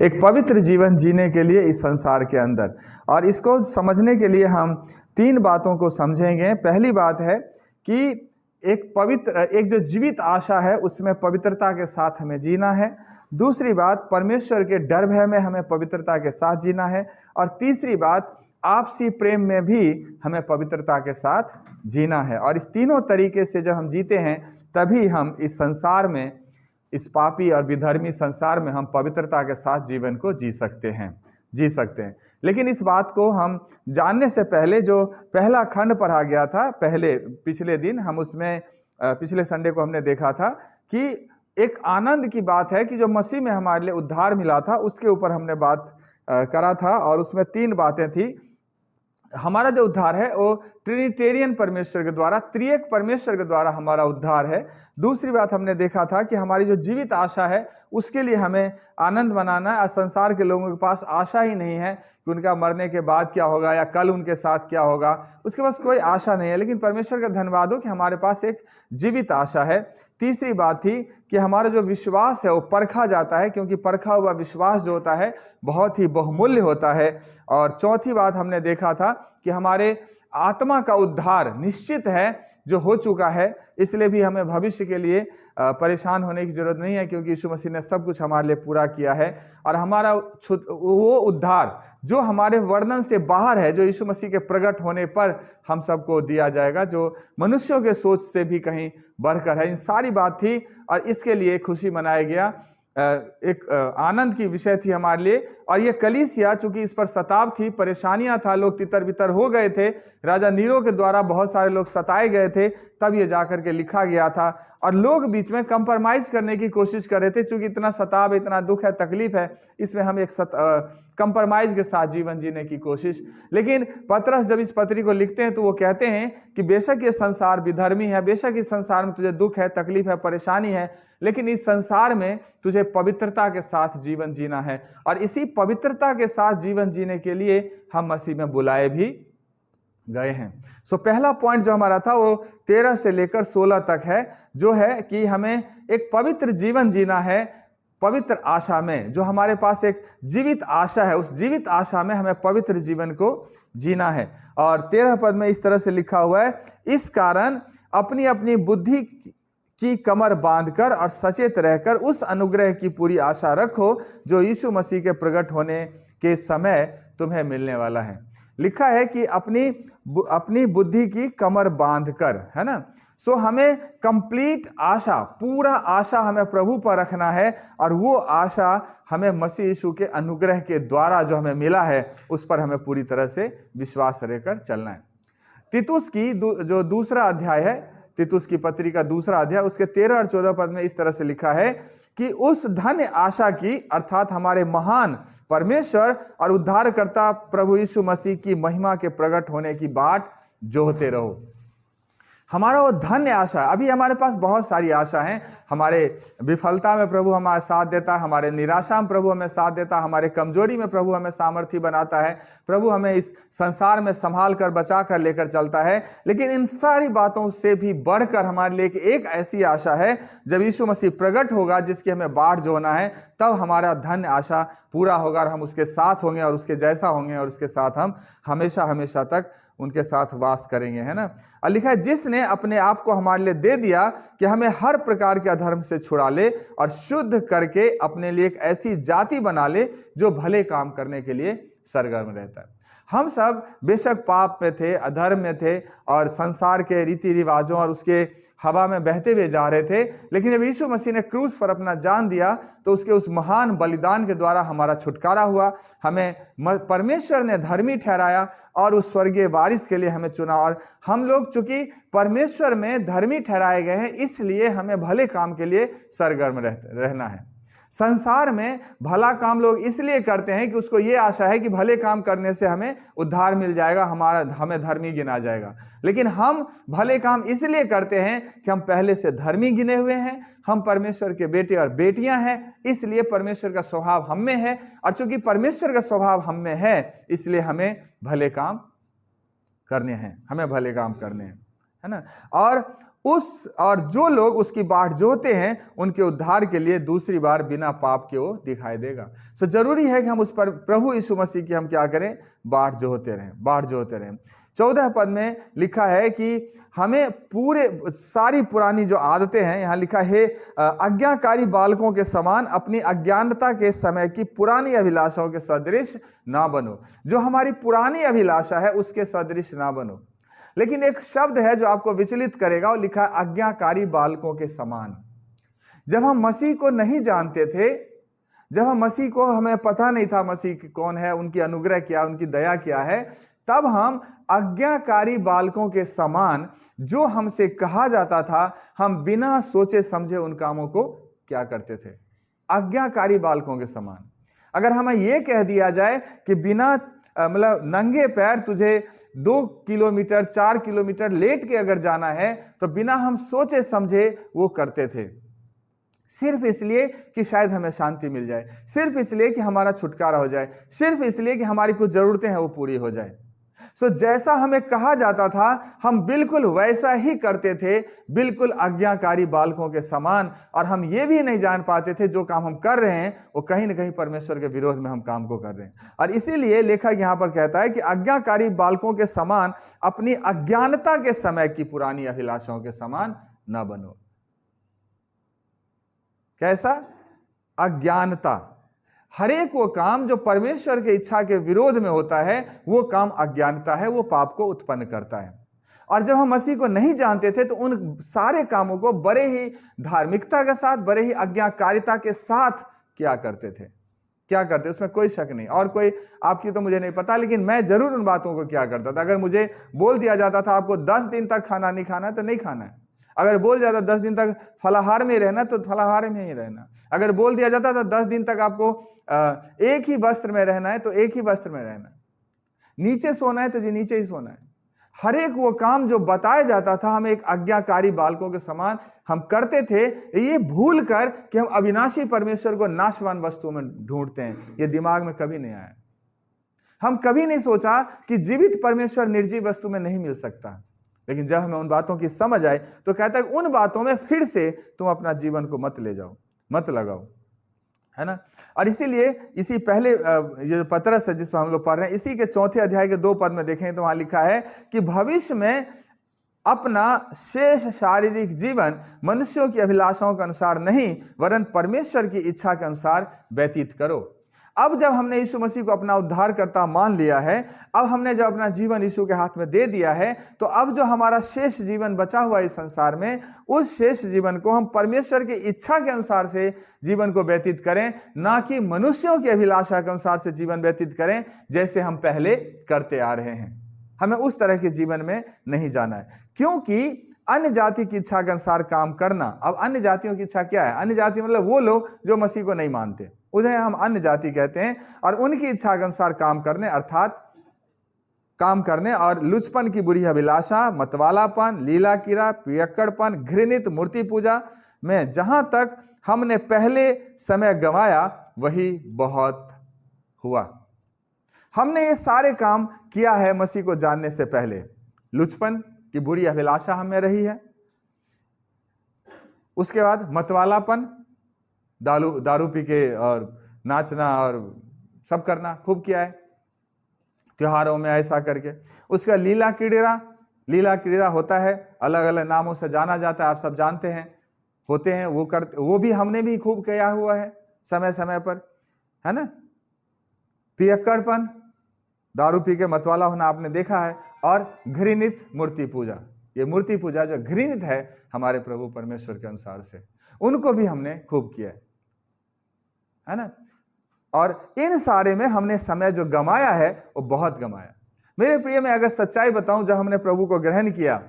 एक पवित्र जीवन जीने के लिए इस संसार के अंदर। और इसको समझने के लिए हम 3 बातों को समझेंगे। पहली बात है कि एक जो जीवित आशा है उसमें पवित्रता के साथ हमें जीना है। दूसरी बात, परमेश्वर के डर भय में हमें पवित्रता के साथ जीना है। और तीसरी बात, आपसी प्रेम में भी हमें पवित्रता के साथ जीना है। और इस तीनों तरीके से जब हम जीते हैं तभी हम इस संसार में, इस पापी और विधर्मी संसार में हम पवित्रता के साथ जीवन को जी सकते हैं। लेकिन इस बात को हम जानने से पहले जो पहला खंड पढ़ा गया था पिछले दिन, हम उसमें पिछले संडे को हमने देखा था कि एक आनंद की बात है कि जो मसीह में हमारे लिए उद्धार मिला था उसके ऊपर हमने बात करा था। और उसमें 3 बातें थी। हमारा जो उद्धार है वो ट्रिनिटेरियन परमेश्वर के द्वारा, त्रिएक परमेश्वर के द्वारा हमारा उद्धार है। दूसरी बात हमने देखा था कि हमारी जो जीवित आशा है उसके लिए हमें आनंद मनाना है। संसार के लोगों के पास आशा ही नहीं है कि उनका मरने के बाद क्या होगा या कल उनके साथ क्या होगा, उसके पास कोई आशा नहीं है। लेकिन परमेश्वर का धन्यवाद हो कि हमारे पास एक जीवित आशा है। तीसरी बात थी कि हमारा जो विश्वास है वो परखा जाता है, क्योंकि परखा हुआ विश्वास जो होता है बहुत ही बहुमूल्य होता है। और चौथी बात हमने देखा था कि हमारे आत्मा का उद्धार निश्चित है, जो हो चुका है, इसलिए भी हमें भविष्य के लिए परेशान होने की जरूरत नहीं है, क्योंकि यीशु मसीह ने सब कुछ हमारे लिए पूरा किया है। और हमारा वो उद्धार जो हमारे वर्णन से बाहर है, जो यीशु मसीह के प्रकट होने पर हम सबको दिया जाएगा, जो मनुष्यों के सोच से भी कहीं बढ़कर है। इन सारी बात थी और इसके लिए खुशी मनाया गया, एक आनंद की विषय थी हमारे लिए। और ये कलीसिया चूंकि इस पर सताव थी, परेशानियां था, लोग तितर बितर हो गए थे, राजा नीरो के द्वारा बहुत सारे लोग सताए गए थे, तब ये जाकर के लिखा गया था। और लोग बीच में कंप्रोमाइज करने की कोशिश कर रहे थे, चूंकि इतना सताव, इतना दुख है, तकलीफ है, इसमें हम एक कंप्रोमाइज के साथ जीवन जीने की कोशिश। लेकिन पतरस जब इस पत्री को लिखते हैं तो वो कहते हैं कि बेशक ये संसार विधर्मी है, बेशक इस संसार में तुझे दुख है, तकलीफ है, परेशानी है, लेकिन इस संसार में तुझे पवित्रता के साथ जीवन जीना है। और इसी पवित्रता के साथ जीवन जीने के लिए हम मसीह में बुलाए भी गए हैं। पहला पॉइंट जो हमारा था वो 13 से लेकर 16 तक है, जो है कि हमें एक पवित्र जीवन जीना है, पवित्र आशा में। जो हमारे पास एक जीवित आशा है, उस जीवित आशा में हमें पवित्र जीवन को जीना है। और 13 पद में इस तरह से लिखा हुआ है, इस कारण अपनी अपनी बुद्धि की कमर बांधकर और सचेत रहकर उस अनुग्रह की पूरी आशा रखो जो यीशु मसीह के प्रकट होने के समय तुम्हें मिलने वाला है। लिखा है कि अपनी बुद्धि की कमर बांधकर, है ना। हमें कंप्लीट आशा, पूरा आशा हमें प्रभु पर रखना है। और वो आशा हमें मसीह यीशु के अनुग्रह के द्वारा जो हमें मिला है उस पर हमें पूरी तरह से विश्वास रहकर चलना है। तीतुस की जो दूसरा अध्याय है, तीतुस की पत्री का दूसरा अध्याय, उसके 13 और 14 पद में इस तरह से लिखा है कि उस धन्य आशा की, अर्थात हमारे महान परमेश्वर और उद्धारकर्ता प्रभु यीशु मसीह की महिमा के प्रकट होने की बाट जोहते रहो। हमारा वो धन्य आशा, अभी हमारे पास बहुत सारी आशा है। हमारे विफलता में प्रभु हमारा साथ देता है, हमारे निराशा में प्रभु हमें साथ देता है, हमारे कमजोरी में प्रभु हमें सामर्थ्य बनाता है, प्रभु हमें इस संसार में संभाल कर बचा कर लेकर चलता है। लेकिन इन सारी बातों से भी बढ़कर हमारे लिए एक ऐसी आशा है, जब यीशु मसीह प्रकट होगा जिसकी हमें बाट जोहना है, तब हमारा धन्य आशा पूरा होगा और हम उसके साथ होंगे और उसके जैसा होंगे और उसके साथ हम हमेशा हमेशा तक उनके साथ वास करेंगे, है ना। और लिखा है, जिसने अपने आप को हमारे लिए दे दिया कि हमें हर प्रकार के अधर्म से छुड़ा ले और शुद्ध करके अपने लिए एक ऐसी जाति बना ले जो भले काम करने के लिए सरगर्म रहता है। हम सब बेशक पाप में थे, अधर्म में थे और संसार के रीति रिवाजों और उसके हवा में बहते हुए जा रहे थे। लेकिन जब यीशु मसीह ने क्रूस पर अपना जान दिया तो उसके उस महान बलिदान के द्वारा हमारा छुटकारा हुआ, हमें परमेश्वर ने धर्मी ठहराया और उस स्वर्गीय वारिस के लिए हमें चुना। और हम लोग चूंकि परमेश्वर में धर्मी ठहराए गए हैं, इसलिए हमें भले काम के लिए सरगर्म रहना है। संसार में भला काम लोग इसलिए करते हैं कि उसको ये आशा है कि भले काम करने से हमें उद्धार मिल जाएगा, हमें धर्मी गिना जाएगा। लेकिन हम भले काम इसलिए करते हैं कि हम पहले से धर्मी गिने हुए हैं, हम परमेश्वर के बेटे और बेटियां हैं, इसलिए परमेश्वर का स्वभाव हम में है। और चूंकि परमेश्वर का स्वभाव हम में है, इसलिए हमें भले काम करने हैं, है ना। और और जो लोग उसकी बाट जोहते हैं उनके उद्धार के लिए दूसरी बार बिना पाप के वो दिखाई देगा। सो जरूरी है कि हम उस पर प्रभु यीशु मसीह की हम क्या करें, बाट जोहते रहें। 14 पद में लिखा है कि हमें सारी पुरानी जो आदतें हैं, यहाँ लिखा है आज्ञाकारी बालकों के समान अपनी अज्ञानता के समय की पुरानी अभिलाषाओं के सदृश ना बनो। जो हमारी पुरानी अभिलाषा है उसके सदृश ना बनो। लेकिन एक शब्द है जो आपको विचलित करेगा, और लिखा है आज्ञाकारी बालकों के समान। जब हम मसीह को नहीं जानते थे, जब हम मसीह को, हमें पता नहीं था मसीह कौन है, उनकी अनुग्रह क्या, उनकी दया क्या है, तब हम आज्ञाकारी बालकों के समान जो हमसे कहा जाता था, हम बिना सोचे समझे उन कामों को क्या करते थे, आज्ञाकारी बालकों के समान। अगर हमें यह कह दिया जाए कि बिना मतलब नंगे पैर तुझे 2 किलोमीटर 4 किलोमीटर लेट के अगर जाना है, तो बिना हम सोचे समझे वो करते थे, सिर्फ इसलिए कि शायद हमें शांति मिल जाए, सिर्फ इसलिए कि हमारा छुटकारा हो जाए, सिर्फ इसलिए कि हमारी कुछ जरूरतें हैं वो पूरी हो जाए। सो जैसा हमें कहा जाता था हम बिल्कुल वैसा ही करते थे, बिल्कुल आज्ञाकारी बालकों के समान। और हम ये भी नहीं जान पाते थे जो काम हम कर रहे हैं वो कहीं ना कहीं परमेश्वर के विरोध में हम काम को कर रहे हैं। और इसीलिए लेखक यहां पर कहता है कि आज्ञाकारी बालकों के समान अपनी अज्ञानता के समय की पुरानी अभिलाषाओं के समान न बनो। कैसा? अज्ञानता। हर एक वो काम जो परमेश्वर के इच्छा के विरोध में होता है वो काम अज्ञानता है, वो पाप को उत्पन्न करता है। और जब हम मसीह को नहीं जानते थे तो उन सारे कामों को बड़े ही धार्मिकता के साथ, बड़े ही आज्ञाकारिता के साथ क्या करते, उसमें कोई शक नहीं। और कोई आपकी तो मुझे नहीं पता, लेकिन मैं जरूर उन बातों को क्या करता था। अगर मुझे बोल दिया जाता था आपको 10 दिन तक खाना नहीं खाना है तो नहीं खाना है। अगर बोल दिया जाता 10 दिन तक फलाहार में रहना तो फलाहार में ही रहना। अगर बोल दिया जाता था 10 दिन तक आपको एक ही वस्त्र में रहना है तो एक ही वस्त्र में रहना, नीचे सोना है तो जी नीचे ही सोना है। हर एक वो काम जो बताया जाता था हम एक आज्ञाकारी बालकों के समान हम करते थे, ये भूल कर कि हम अविनाशी परमेश्वर को नाशवान वस्तुओं में ढूंढते हैं। ये दिमाग में कभी नहीं आया। हम कभी नहीं सोचा कि जीवित परमेश्वर निर्जीव वस्तु में नहीं मिल सकता। लेकिन जब हमें उन बातों की समझ आए तो कहता है उन बातों में फिर से तुम अपना जीवन को मत ले जाओ, मत लगाओ, है ना। और इसीलिए इसी पहले ये पतरस है जिस पर हम लोग पढ़ रहे हैं, इसी के 4 अध्याय के 2 पद में देखें तो वहां लिखा है कि भविष्य में अपना शेष शारीरिक जीवन मनुष्यों की अभिलाषाओं के अनुसार नहीं वरन परमेश्वर की इच्छा के अनुसार व्यतीत करो। अब जब हमने यीशु मसीह को अपना उद्धारकर्ता मान लिया है, अब हमने जब अपना जीवन यीशु के हाथ में दे दिया है, तो अब जो हमारा शेष जीवन बचा हुआ इस संसार में, उस शेष जीवन को हम परमेश्वर की इच्छा के अनुसार से जीवन को व्यतीत करें, ना कि मनुष्यों की अभिलाषा के अनुसार से जीवन व्यतीत करें जैसे हम पहले करते आ रहे हैं। हमें उस तरह के जीवन में नहीं जाना है, क्योंकि अन्य जाति की इच्छा के अनुसार काम करना। अब अन्य जातियों की इच्छा क्या है? अन्य जाति मतलब वो लोग जो मसीह को नहीं मानते, उन्हें हम अन्य जाति कहते हैं। और उनकी इच्छा के अनुसार काम करने, अर्थात काम करने और लुचपन की बुरी अभिलाषा, मतवालापन, लीला कीड़ा, पियक्कड़पन, घृणित मूर्ति पूजा में जहां तक हमने पहले समय गंवाया वही बहुत हुआ। हमने ये सारे काम किया है मसीह को जानने से पहले। लुचपन की बुरी अभिलाषा हमें रही है, उसके बाद मतवालापन, दारू पी के और नाचना और सब करना खूब किया है त्योहारों में ऐसा करके। उसका लीला क्रीड़ा होता है, अलग अलग नामों से जाना जाता है, आप सब जानते हैं, होते हैं वो करते, वो भी हमने भी खूब किया हुआ है समय समय पर, है ना। पियक्कड़पन, दारू पी के मतवाला होना आपने देखा है। और घृणित मूर्ति पूजा, ये मूर्ति पूजा जो घृणित है हमारे प्रभु परमेश्वर के अनुसार से, उनको भी हमने खूब किया है ना। और इन सारे में हमने समय जो गमाया है वो बहुत गमाया। मेरे प्रिय, मैं अगर सच्चाई बताऊं, जब हमने प्रभु को ग्रहण किया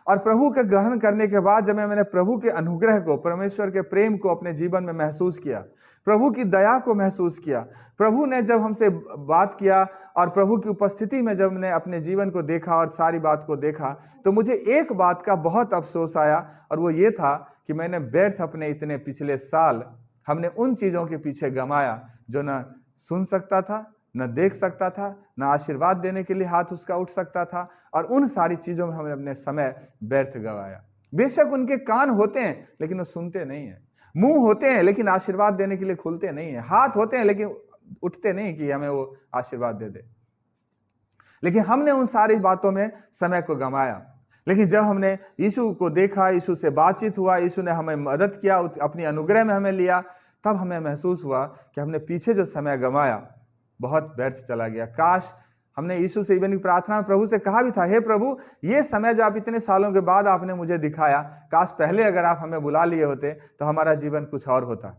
और प्रभु के ग्रहण करने के बाद जब मैंने प्रभु के अनुग्रह को, परमेश्वर के प्रेम को अपने जीवन में महसूस किया, प्रभु की दया को महसूस किया, प्रभु ने जब हमसे बात किया और प्रभु की उपस्थिति में जब मैंने अपने जीवन को देखा और सारी बात को देखा, तो मुझे एक बात का बहुत अफसोस आया, और वो ये था कि मैंने व्यर्थ अपने इतने पिछले साल हमने उन चीज़ों के पीछे गंवाया जो न सुन सकता था, न देख सकता था, न आशीर्वाद देने के लिए हाथ उसका उठ सकता था, और उन सारी चीज़ों में हमने अपने समय व्यर्थ गंवाया। बेशक उनके कान होते हैं लेकिन वो सुनते नहीं है, मुंह होते हैं लेकिन आशीर्वाद देने के लिए खुलते नहीं है, हाथ होते हैं लेकिन उठते नहीं कि हमें वो आशीर्वाद दे दे। लेकिन हमने उन सारी बातों में समय को गंवाया। लेकिन जब हमने यीशु को देखा, यीशु से बातचीत हुआ, यीशु ने हमें मदद किया, अपनी अनुग्रह में हमें लिया, तब हमें महसूस हुआ कि हमने पीछे जो समय गंवाया बहुत व्यर्थ चला गया। काश हमने यीशु से इवन प्रार्थना में प्रभु से कहा भी था, हे प्रभु, ये समय जो आप इतने सालों के बाद आपने मुझे दिखाया, काश पहले अगर आप हमें बुला लिए होते तो हमारा जीवन कुछ और होता।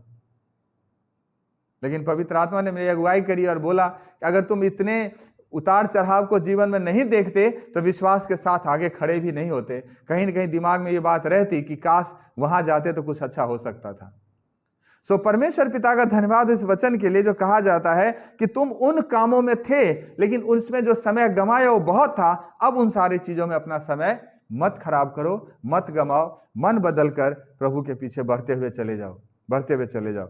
लेकिन पवित्र आत्मा ने मेरी अगुवाई करी और बोला कि अगर तुम इतने उतार चढ़ाव को जीवन में नहीं देखते तो विश्वास के साथ आगे खड़े भी नहीं होते। कहीं ना कहीं दिमाग में ये बात रहती कि काश वहां जाते तो कुछ अच्छा हो सकता था। सो परमेश्वर पिता का धन्यवाद इस वचन के लिए जो कहा जाता है कि तुम उन कामों में थे लेकिन उसमें जो समय गंवाया वो बहुत था। अब उन सारी चीजों में अपना समय मत खराब करो, मत गंवाओ, मन बदल कर प्रभु के पीछे बढ़ते हुए चले जाओ।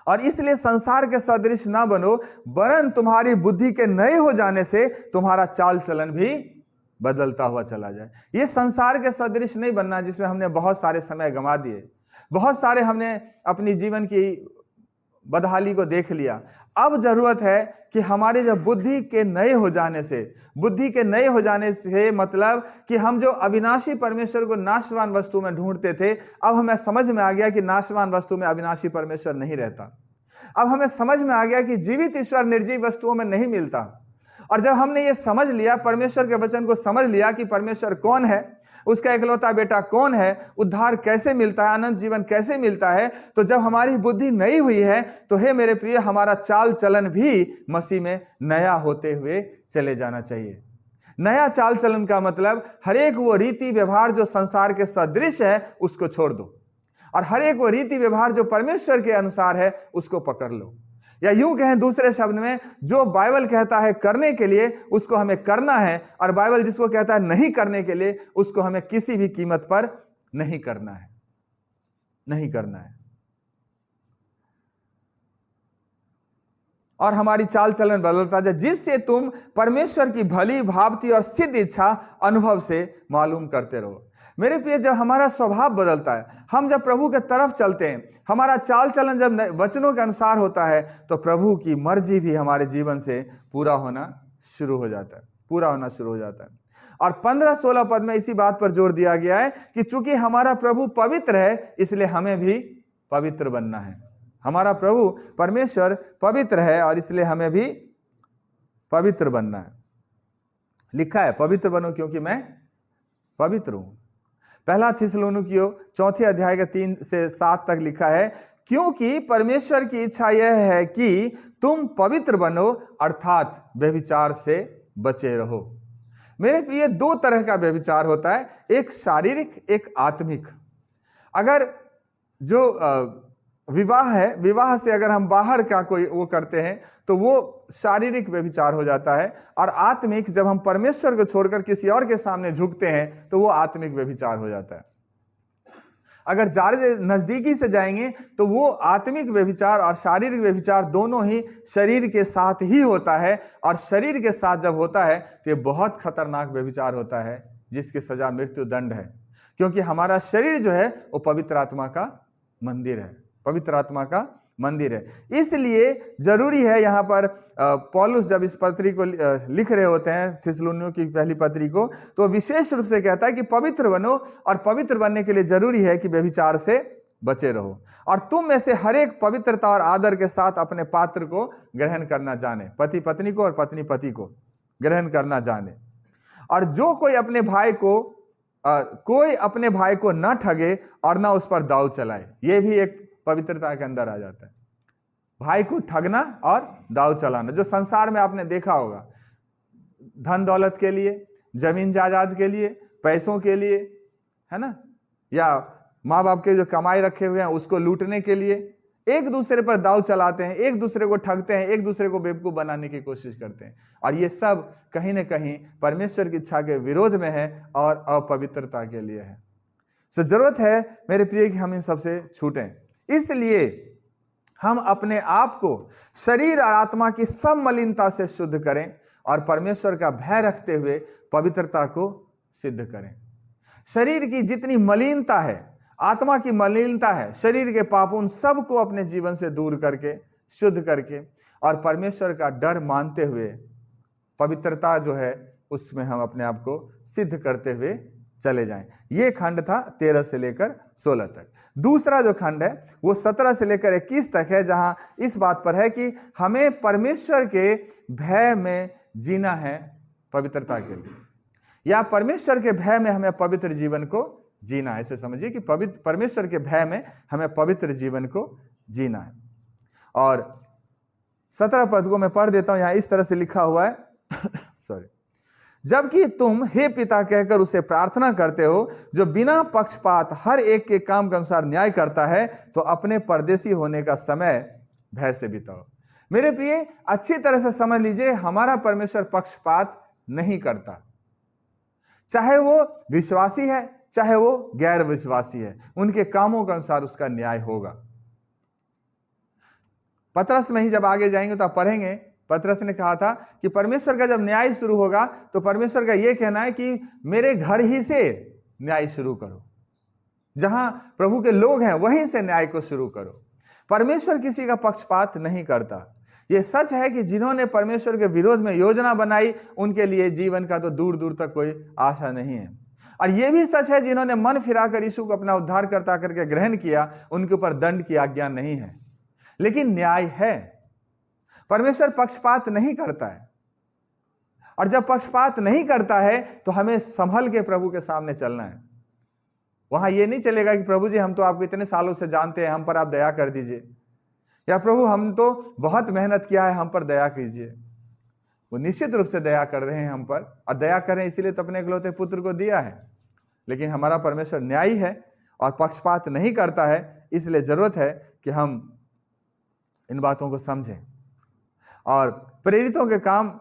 और इसलिए संसार के सदृश ना बनो, वरन तुम्हारी बुद्धि के नए हो जाने से तुम्हारा चाल चलन भी बदलता हुआ चला जाए। ये संसार के सदृश नहीं बनना जिसमें हमने बहुत सारे समय गंवा दिए, बहुत सारे हमने अपनी जीवन की बदहाली को देख लिया। अब जरूरत है कि हमारे जब बुद्धि के नए हो जाने से मतलब कि हम जो अविनाशी परमेश्वर को नाशवान वस्तु में ढूंढते थे, अब हमें समझ में आ गया कि नाशवान वस्तु में अविनाशी परमेश्वर नहीं रहता। अब हमें समझ में आ गया कि जीवित ईश्वर निर्जीव वस्तुओं में नहीं मिलता। और जब हमने ये समझ लिया, परमेश्वर के वचन को समझ लिया कि परमेश्वर कौन है, उसका इकलौता बेटा कौन है, उद्धार कैसे मिलता है, अनंत जीवन कैसे मिलता है, तो जब हमारी बुद्धि नई हुई है तो हे मेरे प्रिय, हमारा चाल चलन भी मसीह में नया होते हुए चले जाना चाहिए। नया चाल चलन का मतलब हर एक वो रीति व्यवहार जो संसार के सदृश है उसको छोड़ दो, और हर एक वो रीति व्यवहार जो परमेश्वर के अनुसार है उसको पकड़ लो। या यूं कहें दूसरे शब्द में, जो बाइबल कहता है करने के लिए उसको हमें करना है, और बाइबल जिसको कहता है नहीं करने के लिए उसको हमें किसी भी कीमत पर नहीं करना है। और हमारी चाल चलन बदलता जाए, जिससे तुम परमेश्वर की भली भांति और सिद्ध इच्छा अनुभव से मालूम करते रहो। मेरे प्रिय, जब हमारा स्वभाव बदलता है, हम जब प्रभु के तरफ चलते हैं, हमारा चाल चलन जब वचनों के अनुसार होता है, तो प्रभु की मर्जी भी हमारे जीवन से पूरा होना शुरू हो जाता है। और 15-16 पद में इसी बात पर जोर दिया गया है कि चूंकि हमारा प्रभु पवित्र है, इसलिए हमें भी पवित्र बनना है। हमारा प्रभु परमेश्वर पवित्र है और इसलिए हमें भी पवित्र बनना है। लिखा है, पवित्र बनो क्योंकि मैं पवित्र हूं। पहला थिस्सलुनीकियों 4 अध्याय के 3 से 7 तक लिखा है, क्योंकि परमेश्वर की इच्छा यह है कि तुम पवित्र बनो, अर्थात व्यभिचार से बचे रहो। मेरे प्रिय, 2 तरह का व्यभिचार होता है, एक शारीरिक, एक आत्मिक। अगर जो विवाह है, विवाह से अगर हम बाहर का कोई वो करते हैं तो वो शारीरिक व्यभिचार हो जाता है, और आत्मिक जब हम परमेश्वर को छोड़कर किसी और के सामने झुकते हैं तो वो आत्मिक व्यभिचार हो जाता है। अगर ज्यादा नजदीकी से जाएंगे तो वो आत्मिक व्यभिचार और शारीरिक व्यभिचार दोनों ही शरीर के साथ ही होता है, और शरीर के साथ जब होता है तो ये बहुत खतरनाक व्यभिचार होता है जिसकी सजा मृत्यु दंड है, क्योंकि हमारा शरीर जो है वो पवित्र आत्मा का मंदिर है। इसलिए जरूरी है, यहाँ पर पौलुस जब इस पत्री को लिख रहे होते हैं, थिस्सलुनीकियों की पहली पत्री को, तो विशेष रूप से कहता है कि पवित्र बनो, और पवित्र बनने के लिए जरूरी है कि व्यभिचार से बचे रहो। और तुम में से हर एक पवित्रता और आदर के साथ अपने पात्र को ग्रहण करना जाने, पति पत्नी को और पत्नी पति को ग्रहण करना जाने। और जो कोई अपने भाई को न ठगे और न उस पर दाव चलाए। ये भी एक पवित्रता के अंदर आ जाता है, भाई को ठगना और दाव चलाना, जो संसार में आपने देखा होगा, धन दौलत के लिए, जमीन जायदाद के लिए, पैसों के लिए, है ना, या माँ बाप के जो कमाई रखे हुए हैं उसको लूटने के लिए एक दूसरे पर दाव चलाते हैं, एक दूसरे को ठगते हैं, एक दूसरे को बेवकूफ बनाने की कोशिश करते हैं। और ये सब कहीं ना कहीं परमेश्वर की इच्छा के विरोध में है और अपवित्रता के लिए है। सो जरूरत है मेरे प्रिय कि हम इन सबसे छूटें। इसलिए हम अपने आप को शरीर और आत्मा की सब मलिनता से शुद्ध करें और परमेश्वर का भय रखते हुए पवित्रता को सिद्ध करें। शरीर की जितनी मलिनता है, आत्मा की मलिनता है, शरीर के पाप, उन सब को अपने जीवन से दूर करके, शुद्ध करके और परमेश्वर का डर मानते हुए पवित्रता जो है उसमें हम अपने आप को सिद्ध करते हुए चले जाएं। ये खंड था 13 से लेकर 16 तक। दूसरा जो खंड है वो 17 से लेकर 21 तक है, जहां इस बात पर है कि हमें परमेश्वर के भय में जीना है पवित्रता के लिए, या परमेश्वर के भय में हमें पवित्र जीवन को जीना है। ऐसे समझिए कि परमेश्वर के भय में हमें पवित्र जीवन को जीना है। और 17 पद को मैं पढ़ देता हूं, यहां इस तरह से लिखा हुआ है सॉरी, जबकि तुम हे पिता कहकर उसे प्रार्थना करते हो, जो बिना पक्षपात हर एक के काम के अनुसार न्याय करता है, तो अपने परदेशी होने का समय भय से बिताओ। मेरे प्रिय, अच्छी तरह से समझ लीजिए, हमारा परमेश्वर पक्षपात नहीं करता। चाहे वो विश्वासी है, चाहे वो गैर विश्वासी है, उनके कामों के अनुसार उसका न्याय होगा। पतरस में ही जब आगे जाएंगे तो आप पढ़ेंगे, पतरस ने कहा था कि परमेश्वर का जब न्याय शुरू होगा तो परमेश्वर का यह कहना है कि मेरे घर ही से न्याय शुरू करो, जहां प्रभु के लोग हैं वहीं से न्याय को शुरू करो। परमेश्वर किसी का पक्षपात नहीं करता। यह सच है कि जिन्होंने परमेश्वर के विरोध में योजना बनाई, उनके लिए जीवन का तो दूर दूर तक कोई आशा नहीं है। और यह भी सच है, जिन्होंने मन फिराकर यीशु को अपना उद्धारकर्ता करके ग्रहण किया, उनके ऊपर दंड की आज्ञा नहीं है। लेकिन न्याय है। परमेश्वर पक्षपात नहीं करता है, और जब पक्षपात नहीं करता है तो हमें संभल के प्रभु के सामने चलना है। वहां यह नहीं चलेगा कि प्रभु जी हम तो आपको इतने सालों से जानते हैं, हम पर आप दया कर दीजिए, या प्रभु हम तो बहुत मेहनत किया है, हम पर दया कीजिए। वो निश्चित रूप से दया कर रहे हैं हम पर, और दया कर रहे हैं इसीलिए तो अपने इकलौते पुत्र को दिया है। लेकिन हमारा परमेश्वर न्यायी है और पक्षपात नहीं करता है, इसलिए जरूरत है कि हम इन बातों को समझें। और प्रेरितों के काम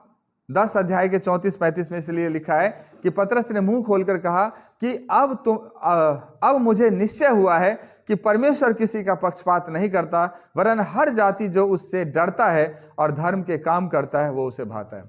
10 अध्याय के 34-35 में इसलिए लिखा है कि पतरस ने मुंह खोलकर कहा कि अब मुझे निश्चय हुआ है कि परमेश्वर किसी का पक्षपात नहीं करता, वरन हर जाति जो उससे डरता है और धर्म के काम करता है वो उसे भाता है।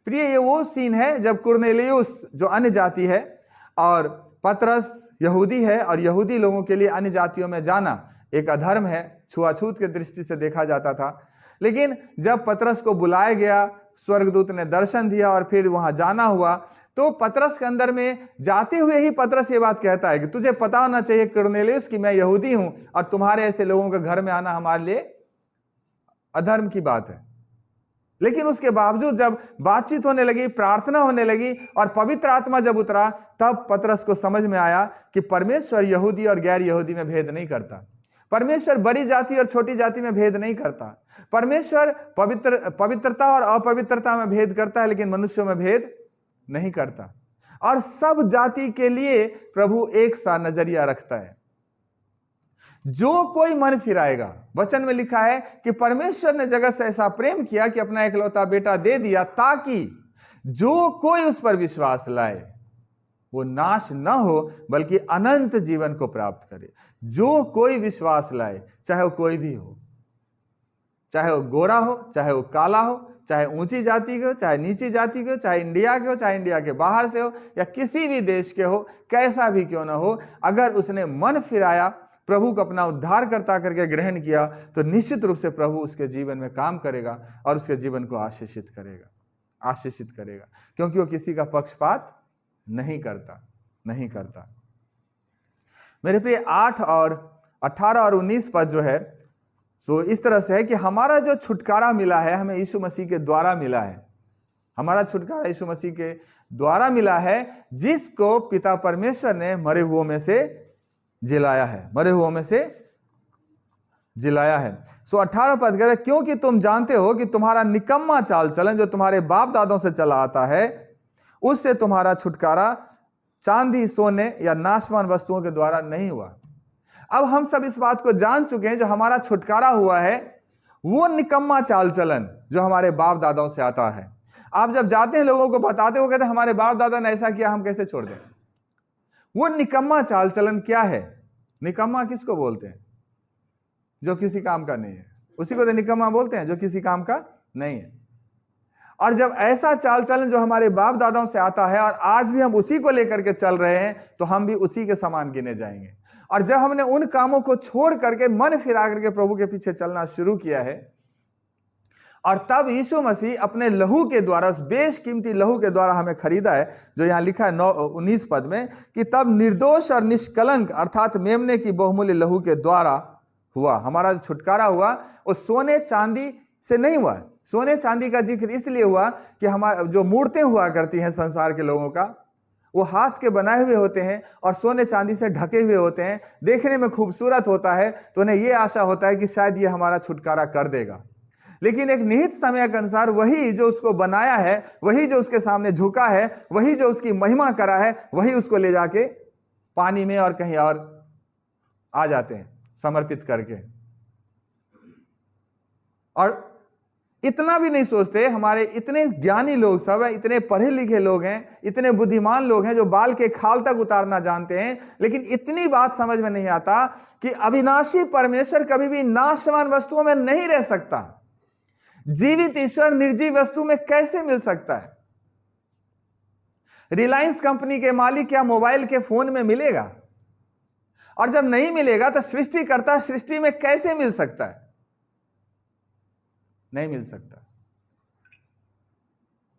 प्रिय, ये वो सीन है जब कुरनेलियुस जो अन्य जाति है और पतरस यहूदी है, और यहूदी लोगों के लिए अन्य जातियों में जाना एक अधर्म है, छुआछूत की दृष्टि से देखा जाता था। लेकिन जब पतरस को बुलाया गया, स्वर्गदूत ने दर्शन दिया और फिर वहां जाना हुआ, तो पतरस के अंदर में जाते हुए ही पतरस ये बात कहता है कि तुझे पता होना चाहिए कुरनेलियुस कि मैं यहूदी हूं, और तुम्हारे ऐसे लोगों के घर में आना हमारे लिए अधर्म की बात है। लेकिन उसके बावजूद जब बातचीत होने लगी, प्रार्थना होने लगी और पवित्र आत्मा जब उतरा, तब पतरस को समझ में आया कि परमेश्वर यहूदी और गैर यहूदी में भेद नहीं करता। परमेश्वर बड़ी जाति और छोटी जाति में भेद नहीं करता। परमेश्वर पवित्रता और अपवित्रता में भेद करता है, लेकिन मनुष्यों में भेद नहीं करता। और सब जाति के लिए प्रभु एक सा नजरिया रखता है। जो कोई मन फिराएगा, वचन में लिखा है कि परमेश्वर ने जगत से ऐसा प्रेम किया कि अपना इकलौता बेटा दे दिया, ताकि जो कोई उस पर विश्वास लाए वो नाश न हो बल्कि अनंत जीवन को प्राप्त करे। जो कोई विश्वास लाए, चाहे वो कोई भी हो, चाहे वो गोरा हो, चाहे वो काला हो, चाहे ऊंची जाति के हो, चाहे नीची जाति के हो, चाहे इंडिया के हो, चाहे इंडिया के बाहर से हो, या किसी भी देश के हो, कैसा भी क्यों ना हो, अगर उसने मन फिराया, प्रभु को अपना उद्धारकर्ता करके ग्रहण किया, तो निश्चित रूप से प्रभु उसके जीवन में काम करेगा और उसके जीवन को आशीषित करेगा, क्योंकि वो किसी का पक्षपात नहीं करता। मेरे प्रिय, 8 और 18 और 19 पद जो है सो इस तरह से है कि हमारा जो छुटकारा मिला है, हमें यीशु मसीह के द्वारा मिला है। हमारा छुटकारा यीशु मसीह के द्वारा मिला है, जिसको पिता परमेश्वर ने मरे हुओं में से जिलाया है। सो 18 पद कहते हैं, क्योंकि तुम जानते हो कि तुम्हारा निकम्मा चाल चलन जो तुम्हारे बाप दादों से चला आता है, उससे तुम्हारा छुटकारा चांदी, सोने या नाशवान वस्तुओं के द्वारा नहीं हुआ। अब हम सब इस बात को जान चुके हैं, जो हमारा छुटकारा हुआ है वो निकम्मा चाल चलन जो हमारे बाप दादाओं से आता है। आप जब जाते हैं लोगों को बताते हो, कहते हैं हमारे बाप दादा ने ऐसा किया, हम कैसे छोड़ दें। वो निकम्मा चाल चलन क्या है? निकम्मा किसको बोलते हैं? जो किसी काम का नहीं है, उसी को तो निकम्मा बोलते हैं, जो किसी काम का नहीं है। और जब ऐसा चाल चलन जो हमारे बाप दादाओं से आता है और आज भी हम उसी को लेकर के चल रहे हैं, तो हम भी उसी के समान गिने जाएंगे। और जब हमने उन कामों को छोड़ करके मन फिरा करके प्रभु के पीछे चलना शुरू किया है, और तब यीशु मसीह अपने लहू के द्वारा, उस बेशकीमती लहू के द्वारा हमें खरीदा है, जो यहाँ लिखा है 19 पद में, कि तब निर्दोष और निष्कलंक अर्थात मेमने की बहुमूल्य लहू के द्वारा हुआ। हमारा जो छुटकारा हुआ वो सोने चांदी से नहीं हुआ। सोने चांदी का जिक्र इसलिए हुआ कि हमारे जो मूर्तें हुआ करती हैं संसार के लोगों का, वो हाथ के बनाए हुए होते हैं और सोने चांदी से ढके हुए होते हैं, देखने में खूबसूरत होता है, तो उन्हें यह आशा होता है कि शायद ये हमारा छुटकारा कर देगा। लेकिन एक निहित समय के अनुसार वही जो उसको बनाया है, वही जो उसके सामने झुका है, वही जो उसकी महिमा करा है, वही उसको ले जाके पानी में और कहीं और आ जाते हैं समर्पित करके। और इतना भी नहीं सोचते, हमारे इतने ज्ञानी लोग सब हैं, इतने पढ़े लिखे लोग हैं, इतने बुद्धिमान लोग हैं जो बाल के खाल तक उतारना जानते हैं, लेकिन इतनी बात समझ में नहीं आता कि अविनाशी परमेश्वर कभी भी नाशवान वस्तुओं में नहीं रह सकता। जीवित ईश्वर निर्जीव वस्तु में कैसे मिल सकता है? रिलायंस कंपनी के मालिक क्या मोबाइल के फोन में मिलेगा? और जब नहीं मिलेगा तो सृष्टिकर्ता सृष्टि में कैसे मिल सकता है? नहीं मिल सकता।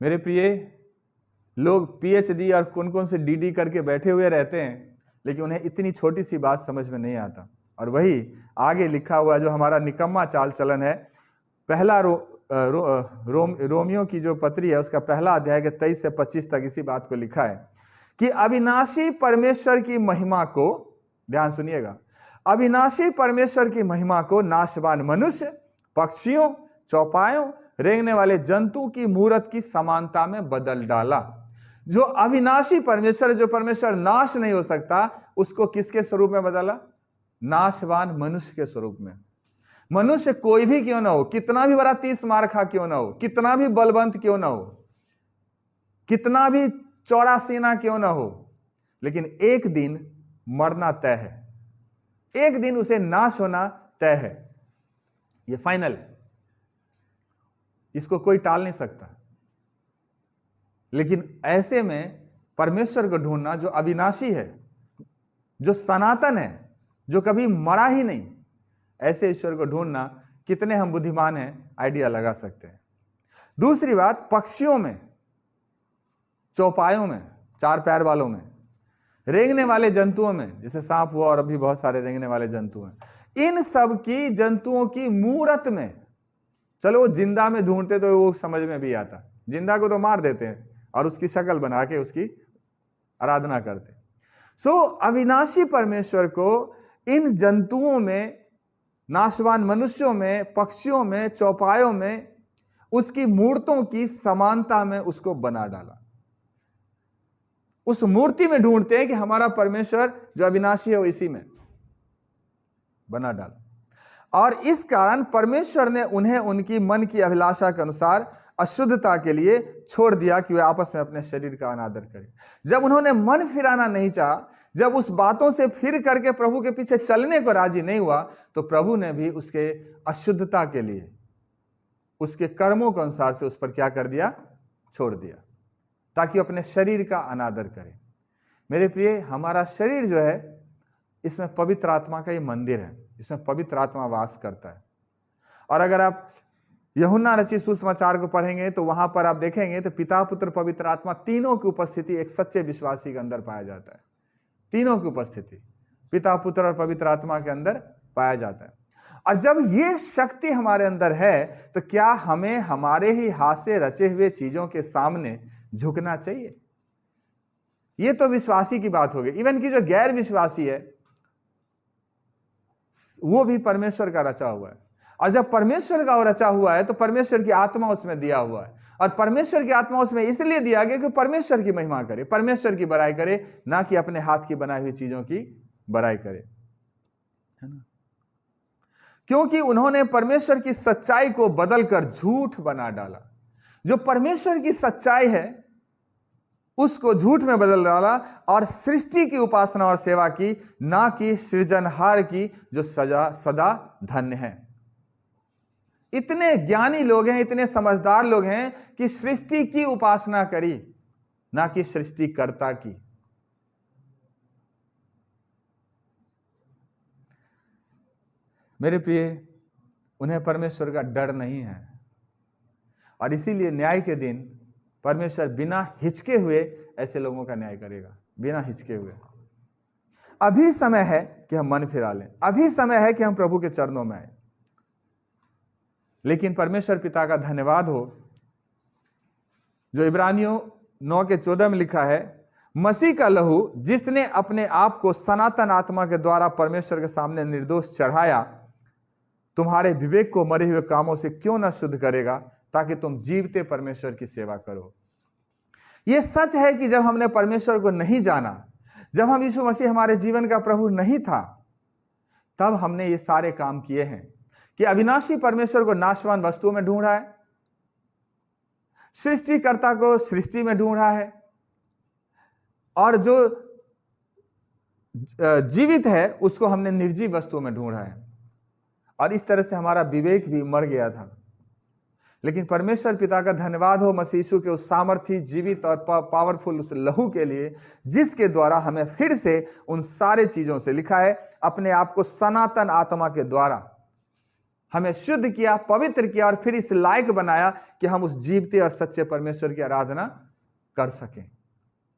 मेरे प्रिय लोग पीएचडी और कौन कौन से डीडी करके बैठे हुए रहते हैं, लेकिन उन्हें इतनी छोटी सी बात समझ में नहीं आता। और वही आगे लिखा हुआ जो हमारा निकम्मा चाल चलन है, पहला रोमियो की जो पत्री है उसका पहला अध्याय के 23 से 25 तक इसी बात को लिखा है कि अविनाशी परमेश्वर की महिमा को, ध्यान सुनिएगा, अविनाशी परमेश्वर की महिमा को नाशवान मनुष्य, पक्षियों, चौपायों, रेंगने वाले जंतु की मूरत की समानता में बदल डाला। जो अविनाशी परमेश्वर, जो परमेश्वर नाश नहीं हो सकता, उसको किसके स्वरूप में बदला? नाशवान मनुष्य के स्वरूप में। मनुष्य कोई भी क्यों ना हो, कितना भी बड़ा 30 मारखा क्यों ना हो, कितना भी बलवंत क्यों ना हो, कितना भी चौड़ा सीना क्यों ना हो, लेकिन एक दिन मरना तय है। एक दिन उसे नाश होना तय है। ये फाइनल है, इसको कोई टाल नहीं सकता। लेकिन ऐसे में परमेश्वर को ढूंढना जो अविनाशी है, जो सनातन है, जो कभी मरा ही नहीं, ऐसे ईश्वर को ढूंढना, कितने हम बुद्धिमान हैं आइडिया लगा सकते हैं। दूसरी बात, पक्षियों में, चौपायों में, 4 पैर वालों में, रेंगने वाले जंतुओं में, जैसे सांप हुआ और अभी बहुत सारे रेंगने वाले जंतु हैं, इन सब की जंतुओं की मूरत में, चलो वो जिंदा में ढूंढते तो वो समझ में भी आता, जिंदा को तो मार देते हैं और उसकी शक्ल बना के उसकी आराधना करते। सो अविनाशी परमेश्वर को इन जंतुओं में, नाशवान मनुष्यों में, पक्षियों में, चौपायों में, उसकी मूर्तों की समानता में उसको बना डाला। उस मूर्ति में ढूंढते हैं कि हमारा परमेश्वर जो अविनाशी है वो इसी में बना डाला। और इस कारण परमेश्वर ने उन्हें उनकी मन की अभिलाषा के अनुसार अशुद्धता के लिए छोड़ दिया कि वे आपस में अपने शरीर का अनादर करें। जब उन्होंने मन फिराना नहीं चाहा, जब उस बातों से फिर करके प्रभु के पीछे चलने को राजी नहीं हुआ, तो प्रभु ने भी उसके अशुद्धता के लिए, उसके कर्मों के अनुसार से उस पर क्या कर दिया? छोड़ दिया, ताकि अपने शरीर का अनादर करे। मेरे प्रिय, हमारा शरीर जो है, इसमें पवित्र आत्मा का ये मंदिर है, इसमें पवित्र आत्मा वास करता है। और अगर आप यूहन्ना रचित सुसमाचार को पढ़ेंगे तो वहां पर आप देखेंगे तो पिता, पुत्र, पवित्र आत्मा, तीनों की उपस्थिति एक सच्चे विश्वासी के अंदर पाया जाता है। तीनों की उपस्थिति पिता, पुत्र और पवित्र आत्मा के अंदर पाया जाता है। और जब ये शक्ति हमारे अंदर है, तो क्या हमें हमारे ही हाथ से रचे हुए चीजों के सामने झुकना चाहिए? ये तो विश्वासी की बात हो गई। इवन की जो गैर विश्वासी है, वो भी परमेश्वर का रचा हुआ है। और जब परमेश्वर का रचा हुआ है, तो परमेश्वर की आत्मा उसमें दिया हुआ है। और परमेश्वर की आत्मा उसमें इसलिए दिया गया कि परमेश्वर की महिमा करे, परमेश्वर की बड़ाई करे, ना कि अपने हाथ की बनाई हुई चीजों की बड़ाई करे, है ना? क्योंकि उन्होंने परमेश्वर की सच्चाई को बदलकर झूठ बना डाला। जो परमेश्वर की सच्चाई है उसको झूठ में बदल डाला और सृष्टि की उपासना और सेवा की, ना कि सृजनहार की, जो सदा धन्य है। इतने ज्ञानी लोग हैं, इतने समझदार लोग हैं कि सृष्टि की उपासना करी, ना कि सृष्टिकर्ता की। मेरे प्रिय, उन्हें परमेश्वर का डर नहीं है, और इसीलिए न्याय के दिन परमेश्वर बिना हिचके हुए ऐसे लोगों का न्याय करेगा, बिना हिचके हुए। अभी समय है कि हम मन फिरा लें, अभी समय है कि हम प्रभु के चरणों में आए। लेकिन परमेश्वर पिता का धन्यवाद हो, जो इब्रानियों 9:14 में लिखा है, मसीह का लहू जिसने अपने आप को सनातन आत्मा के द्वारा परमेश्वर के सामने निर्दोष चढ़ाया, तुम्हारे विवेक को मरे हुए कामों से क्यों न शुद्ध करेगा, ताकि तुम जीवते परमेश्वर की सेवा करो। यह सच है कि जब हमने परमेश्वर को नहीं जाना, जब हम यीशु मसीह हमारे जीवन का प्रभु नहीं था, तब हमने ये सारे काम किए हैं कि अविनाशी परमेश्वर को नाशवान वस्तुओं में ढूंढा है, सृष्टिकर्ता को सृष्टि में ढूंढा है, और जो जीवित है उसको हमने निर्जीव वस्तुओं में ढूंढा है, और इस तरह से हमारा विवेक भी मर गया था। लेकिन परमेश्वर पिता का धन्यवाद हो मसीह यीशु के उस सामर्थी, जीवित और पावरफुल उस लहू के लिए, जिसके द्वारा हमें फिर से उन सारे चीजों से, लिखा है, अपने आप को सनातन आत्मा के द्वारा हमें शुद्ध किया, पवित्र किया, और फिर इस लायक बनाया कि हम उस जीवते और सच्चे परमेश्वर की आराधना कर सकें,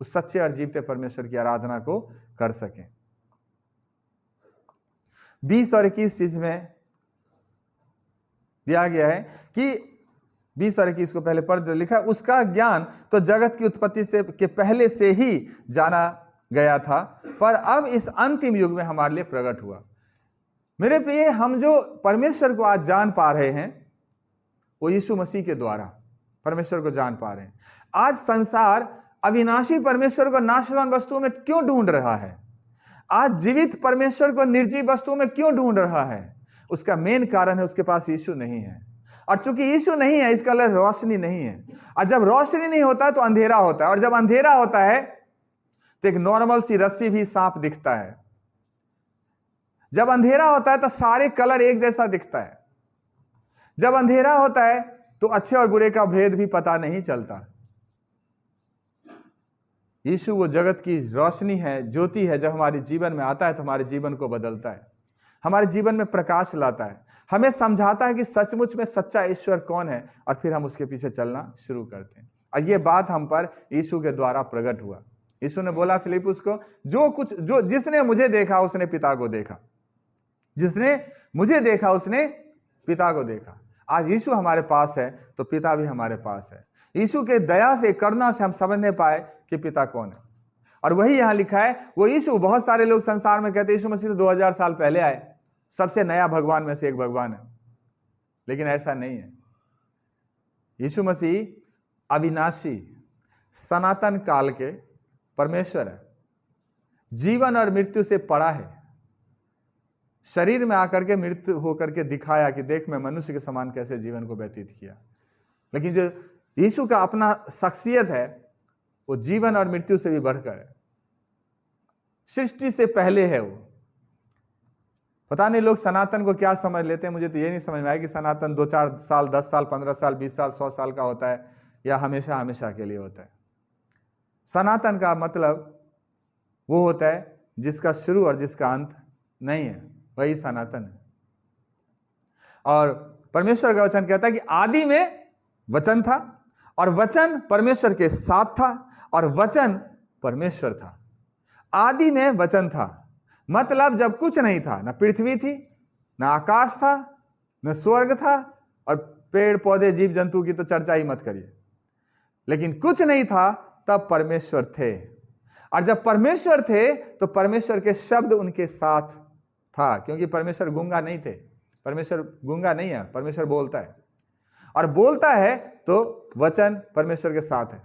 उस सच्चे और जीवते परमेश्वर की आराधना को कर सकें। 20 और 21 चीज में दिया गया है कि 20 और 21 को पहले पढ़, जो लिखा है, उसका ज्ञान तो जगत की उत्पत्ति से के पहले से ही जाना गया था, पर अब इस अंतिम युग में हमारे लिए प्रकट हुआ। मेरे प्रिय, हम जो परमेश्वर को आज जान पा रहे हैं, वो यीशु मसीह के द्वारा परमेश्वर को जान पा रहे हैं। आज संसार अविनाशी परमेश्वर को नाशवान वस्तुओं में क्यों ढूंढ रहा है? आज जीवित परमेश्वर को निर्जीव वस्तुओं में क्यों ढूंढ रहा है? उसका मेन कारण है, उसके पास यीशु नहीं है। और चूंकि यीशु नहीं है, इसका मतलब रोशनी नहीं है, और जब रोशनी नहीं होता है तो अंधेरा होता है, और जब अंधेरा होता है तो एक नॉर्मल सी रस्सी भी सांप दिखता है। जब अंधेरा होता है तो सारे कलर एक जैसा दिखता है। जब अंधेरा होता है तो अच्छे और बुरे का भेद भी पता नहीं चलता। यीशु वो जगत की रोशनी है, ज्योति है, जब हमारे जीवन में आता है तो हमारे जीवन को बदलता है, हमारे जीवन में प्रकाश लाता है, हमें समझाता है कि सचमुच में सच्चा ईश्वर कौन है, और फिर हम उसके पीछे चलना शुरू करते हैं। और ये बात हम पर यीशु के द्वारा प्रकट हुआ। यीशु ने बोला फिलिप्पुस को, जो जिसने मुझे देखा उसने पिता को देखा, जिसने मुझे देखा उसने पिता को देखा। आज यीशु हमारे पास है तो पिता भी हमारे पास है। यीशु के दया से, करुणा से हम समझने पाए कि पिता कौन है। और वही यहां लिखा है, वो यीशु, बहुत सारे लोग संसार में कहते हैं यीशु मसीह तो 2000 साल पहले आए, सबसे नया भगवान में से एक भगवान है, लेकिन ऐसा नहीं है। यीशु मसीह अविनाशी, सनातन काल के परमेश्वर है, जीवन और मृत्यु से पड़ा है, शरीर में आकर के मृत्यु होकर के दिखाया कि देख मैं मनुष्य के समान कैसे जीवन को व्यतीत किया। लेकिन जो यीशु का अपना शख्सियत है, वो जीवन और मृत्यु से भी बढ़कर है, सृष्टि से पहले है वो। पता नहीं लोग सनातन को क्या समझ लेते हैं, मुझे तो ये नहीं समझ में आया कि सनातन 2-4 साल, 10 साल, 15 साल, 20 साल, 100 साल का होता है, या हमेशा हमेशा के लिए होता है। सनातन का मतलब वो होता है जिसका शुरू और जिसका अंत नहीं है, वही सनातन है। और परमेश्वर का वचन कहता है कि आदि में वचन था, और वचन परमेश्वर के साथ था, और वचन परमेश्वर था। आदि में वचन था मतलब जब कुछ नहीं था, ना पृथ्वी थी, ना आकाश था, न स्वर्ग था, और पेड़ पौधे जीव जंतु की तो चर्चा ही मत करिए, लेकिन कुछ नहीं था, तब परमेश्वर थे। और जब परमेश्वर थे तो परमेश्वर के शब्द उनके साथ था, क्योंकि परमेश्वर गूंगा नहीं थे, परमेश्वर गूंगा नहीं है, परमेश्वर बोलता है, और बोलता है तो वचन परमेश्वर के साथ है,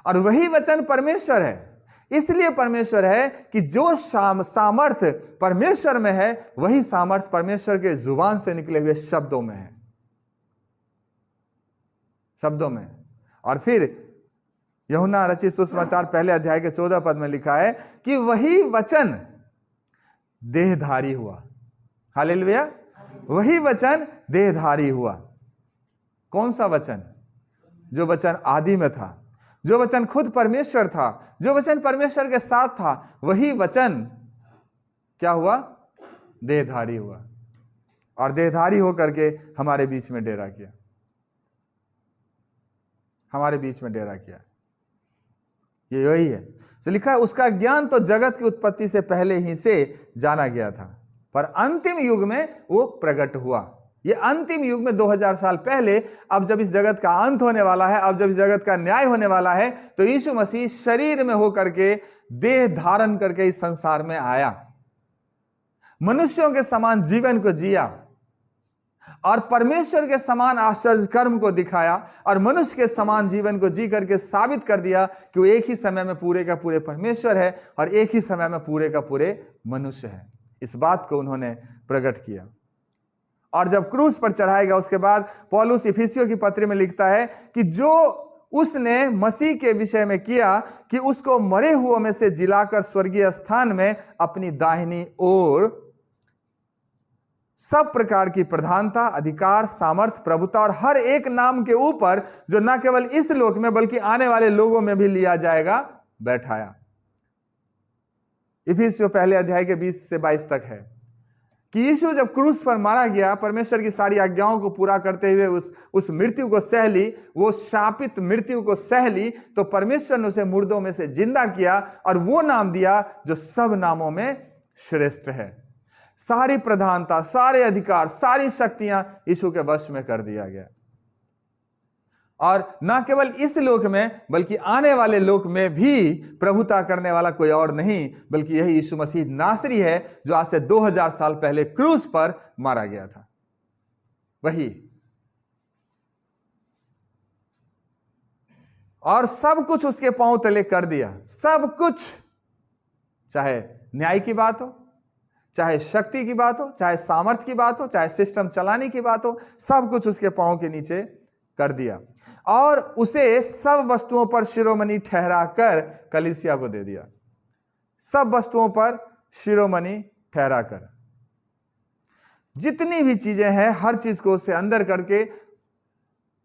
और वही वचन परमेश्वर है। इसलिए परमेश्वर है कि जो सामर्थ्य परमेश्वर में है, वही सामर्थ्य परमेश्वर के जुबान से निकले हुए शब्दों में है, शब्दों में। और फिर यूहन्ना रचित सुसमाचार पहले अध्याय के 14 पद में लिखा है कि वही वचन देहधारी हुआ। हालेलुया। वही वचन देहधारी हुआ। कौन सा वचन? जो वचन आदि में था, जो वचन खुद परमेश्वर था, जो वचन परमेश्वर के साथ था, वही वचन क्या हुआ? देहधारी हुआ, और देहधारी होकर के हमारे बीच में डेरा किया, हमारे बीच में डेरा किया। ये वही है। तो लिखा है उसका ज्ञान तो जगत की उत्पत्ति से पहले ही से जाना गया था, पर अंतिम युग में वो प्रकट हुआ। ये अंतिम युग में 2000 साल पहले, अब जब इस जगत का अंत होने वाला है, अब जब इस जगत का न्याय होने वाला है, तो यीशु मसीह शरीर में होकर के देह धारण करके इस संसार में आया, मनुष्यों के समान जीवन को जिया और परमेश्वर के समान आश्चर्य कर्म को दिखाया और मनुष्य के समान जीवन को जी करके साबित कर दिया कि वो एक ही समय में पूरे का पूरे परमेश्वर है और एक ही समय में पूरे का पूरे मनुष्य है। इस बात को उन्होंने प्रकट किया। और जब क्रूस पर चढ़ाया गया, उसके बाद पौलुस इफिसियों की पत्री में लिखता है कि जो उसने मसीह के विषय में किया कि उसको मरे हुओं में से जिलाकर स्वर्गीय स्थान में अपनी दाहिनी ओर सब प्रकार की प्रधानता, अधिकार, सामर्थ, प्रभुता और हर एक नाम के ऊपर, जो न केवल इस लोक में बल्कि आने वाले लोगों में भी लिया जाएगा, बैठाया। इफिसियों पहले अध्याय के 20 से 22 तक है कि यीशु जब क्रूस पर मारा गया, परमेश्वर की सारी आज्ञाओं को पूरा करते हुए उस मृत्यु को सह ली, वो शापित मृत्यु को सह ली, तो परमेश्वर ने उसे मुर्दों में से जिंदा किया और वो नाम दिया जो सब नामों में श्रेष्ठ है। सारी प्रधानता, सारे अधिकार, सारी शक्तियां यीशु के वश में कर दिया गया। और न केवल इस लोक में बल्कि आने वाले लोक में भी प्रभुता करने वाला कोई और नहीं बल्कि यही यीशु मसीह नासरी है, जो आज से 2000 साल पहले क्रूस पर मारा गया था। वही। और सब कुछ उसके पांव तले कर दिया। सब कुछ, चाहे न्याय की बात हो, चाहे शक्ति की बात हो, चाहे सामर्थ्य की बात हो, चाहे सिस्टम चलाने की बात हो, सब कुछ उसके पांव के नीचे कर दिया और उसे सब वस्तुओं पर शिरोमणि ठहराकर कलीसिया को दे दिया। सब वस्तुओं पर शिरोमणि ठहराकर, जितनी भी चीजें हैं हर चीज को उससे अंदर करके,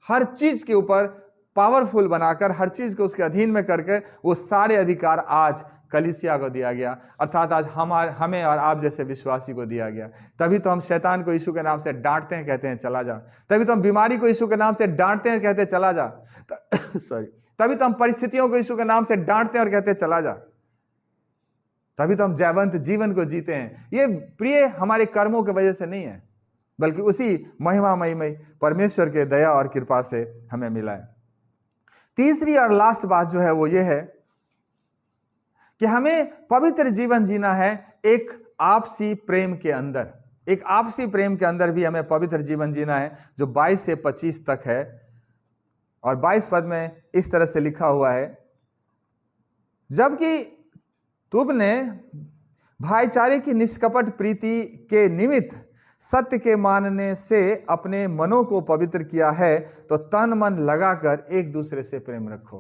हर चीज के ऊपर पावरफुल बनाकर, हर चीज को उसके अधीन में करके वो सारे अधिकार आज कलीसिया को दिया गया, अर्थात आज हमें और आप जैसे विश्वासी को दिया गया। तभी तो हम शैतान को यीशु के नाम से डांटते हैं, कहते हैं चला जा। तभी तो हम बीमारी को यीशु के नाम से डांटते हैं, कहते हैं चला जा। सॉरी, तभी तो हम परिस्थितियों को यीशु के नाम से डांटते हैं और कहते हैं चला जा। तभी तो हम जयवंत जीवन को जीते हैं। ये प्रिय हमारे कर्मों की वजह से नहीं है, बल्कि उसी महिमामयी परमेश्वर के दया और कृपा से हमें मिला है। तीसरी और लास्ट बात जो है वो ये है कि हमें पवित्र जीवन जीना है एक आपसी प्रेम के अंदर। एक आपसी प्रेम के अंदर भी हमें पवित्र जीवन जीना है, जो 22 से 25 तक है। और 22 पद में इस तरह से लिखा हुआ है, जबकि तुमने भाईचारे की निष्कपट प्रीति के निमित्त सत्य के मानने से अपने मनों को पवित्र किया है, तो तन मन लगाकर एक दूसरे से प्रेम रखो।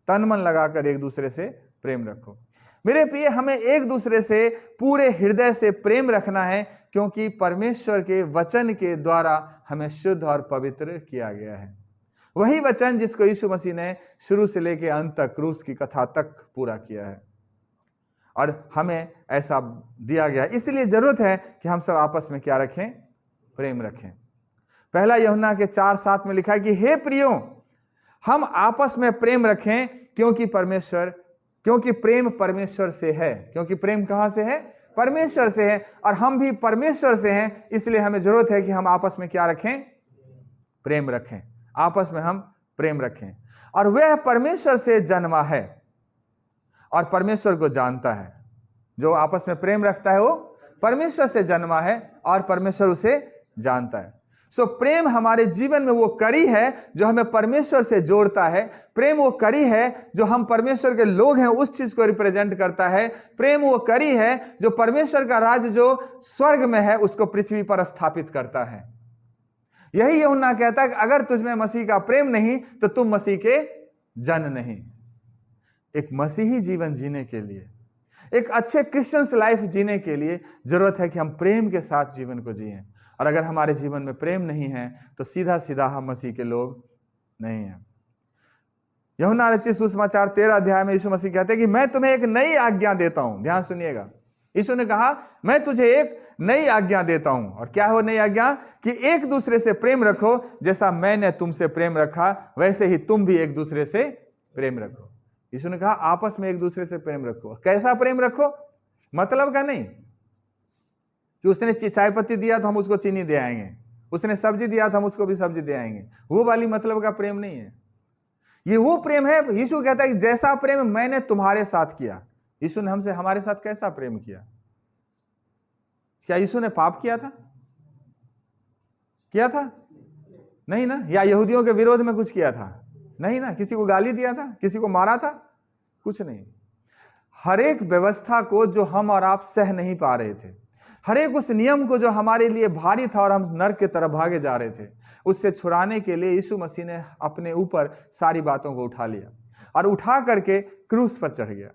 तन मन लगाकर एक दूसरे से प्रेम रखो। मेरे प्रिय, हमें एक दूसरे से पूरे हृदय से प्रेम रखना है, क्योंकि परमेश्वर के वचन के द्वारा हमें शुद्ध और पवित्र किया गया है। वही वचन जिसको यीशु मसीह ने शुरू से लेकर अंत तक, क्रूस की कथा तक पूरा किया है, और हमें ऐसा दिया गया। इसलिए जरूरत है कि हम सब आपस में क्या रखें? प्रेम रखें। पहला यूहन्ना के 4:7 में लिखा है कि हे प्रियो, हम आपस में प्रेम रखें, क्योंकि प्रेम परमेश्वर से है। क्योंकि प्रेम कहां से है? परमेश्वर से है, और हम भी परमेश्वर से हैं। इसलिए हमें जरूरत है कि हम आपस में क्या रखें? प्रेम रखें। आपस में हम प्रेम रखें। और वह परमेश्वर से जन्मा है और परमेश्वर को जानता है। जो आपस में प्रेम रखता है वो परमेश्वर से जन्मा है और परमेश्वर उसे जानता है। सो प्रेम हमारे जीवन में वो कड़ी है जो हमें परमेश्वर से जोड़ता है। प्रेम वो कड़ी है जो हम परमेश्वर के लोग हैं उस चीज को रिप्रेजेंट करता है। प्रेम वो कड़ी है जो परमेश्वर का राज्य जो स्वर्ग में है उसको पृथ्वी पर स्थापित करता है। यही यूहन्ना कहता है कि अगर तुझमें मसीह का प्रेम नहीं तो तुम मसीह के जन नहीं। एक मसीही जीवन जीने के लिए, एक अच्छे क्रिश्चियंस लाइफ जीने के लिए जरूरत है कि हम प्रेम के साथ जीवन को जिएं। और अगर हमारे जीवन में प्रेम नहीं है तो सीधा सीधा हम मसीह के लोग नहीं हैं। यूहन्ना रचित सुसमाचार 13 अध्याय में यीशु मसीह कहते हैं कि मैं तुम्हें एक नई आज्ञा देता हूं। ध्यान सुनिएगा, यीशु ने कहा मैं तुझे एक नई आज्ञा देता हूं। और क्या हो नई आज्ञा? कि एक दूसरे से प्रेम रखो, जैसा मैंने तुमसे प्रेम रखा वैसे ही तुम भी एक दूसरे से प्रेम रखो। यीशु ने कहा आपस में एक दूसरे से प्रेम रखो। कैसा प्रेम रखो? मतलब का नहीं कि उसने चाय पत्ती दिया तो हम उसको चीनी दे आएंगे, उसने सब्जी दिया तो हम उसको भी सब्जी दे आएंगे, वो वाली मतलब का प्रेम नहीं है। ये वो प्रेम है, यीशु कहता है कि जैसा प्रेम मैंने तुम्हारे साथ किया। यीशु ने हमसे हमारे साथ कैसा प्रेम किया? क्या यीशु ने पाप किया था? किया था? नहीं ना। या यहूदियों के विरोध में कुछ किया था? नहीं ना। किसी को गाली दिया था? किसी को मारा था? कुछ नहीं। हर एक व्यवस्था को जो हम और आप सह नहीं पा रहे थे, हर एक उस नियम को जो हमारे लिए भारी था और हम नरक की तरफ भागे जा रहे थे, उससे छुड़ाने के लिए यीशु मसीह ने अपने ऊपर सारी बातों को उठा लिया और उठा करके क्रूस पर चढ़ गया।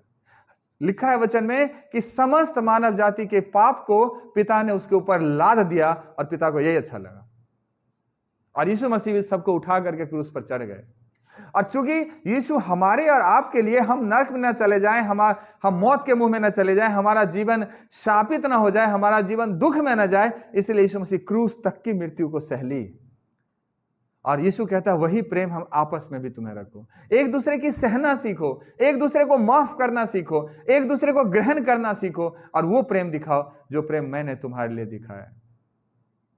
लिखा है वचन में कि समस्त मानव जाति के पाप को पिता ने उसके ऊपर लाद दिया और पिता को यही अच्छा लगा। और यीशु मसीह भी सबको उठा करके क्रूस पर चढ़ गए। और चूंकि यीशु हमारे और आपके लिए, हम नरक में न चले जाएं, हम मौत के मुंह में न चले जाएं, हमारा जीवन शापित न हो जाए, हमारा जीवन दुख में न जाए, इसलिए यीशु मसीह क्रूस तक की मृत्यु को सह ली। और यीशु कहता है वही प्रेम हम आपस में भी तुम्हें रखो। एक दूसरे की सहना सीखो, एक दूसरे को माफ करना सीखो, एक दूसरे को ग्रहण करना सीखो और वो प्रेम दिखाओ जो प्रेम मैंने तुम्हारे लिए दिखाया,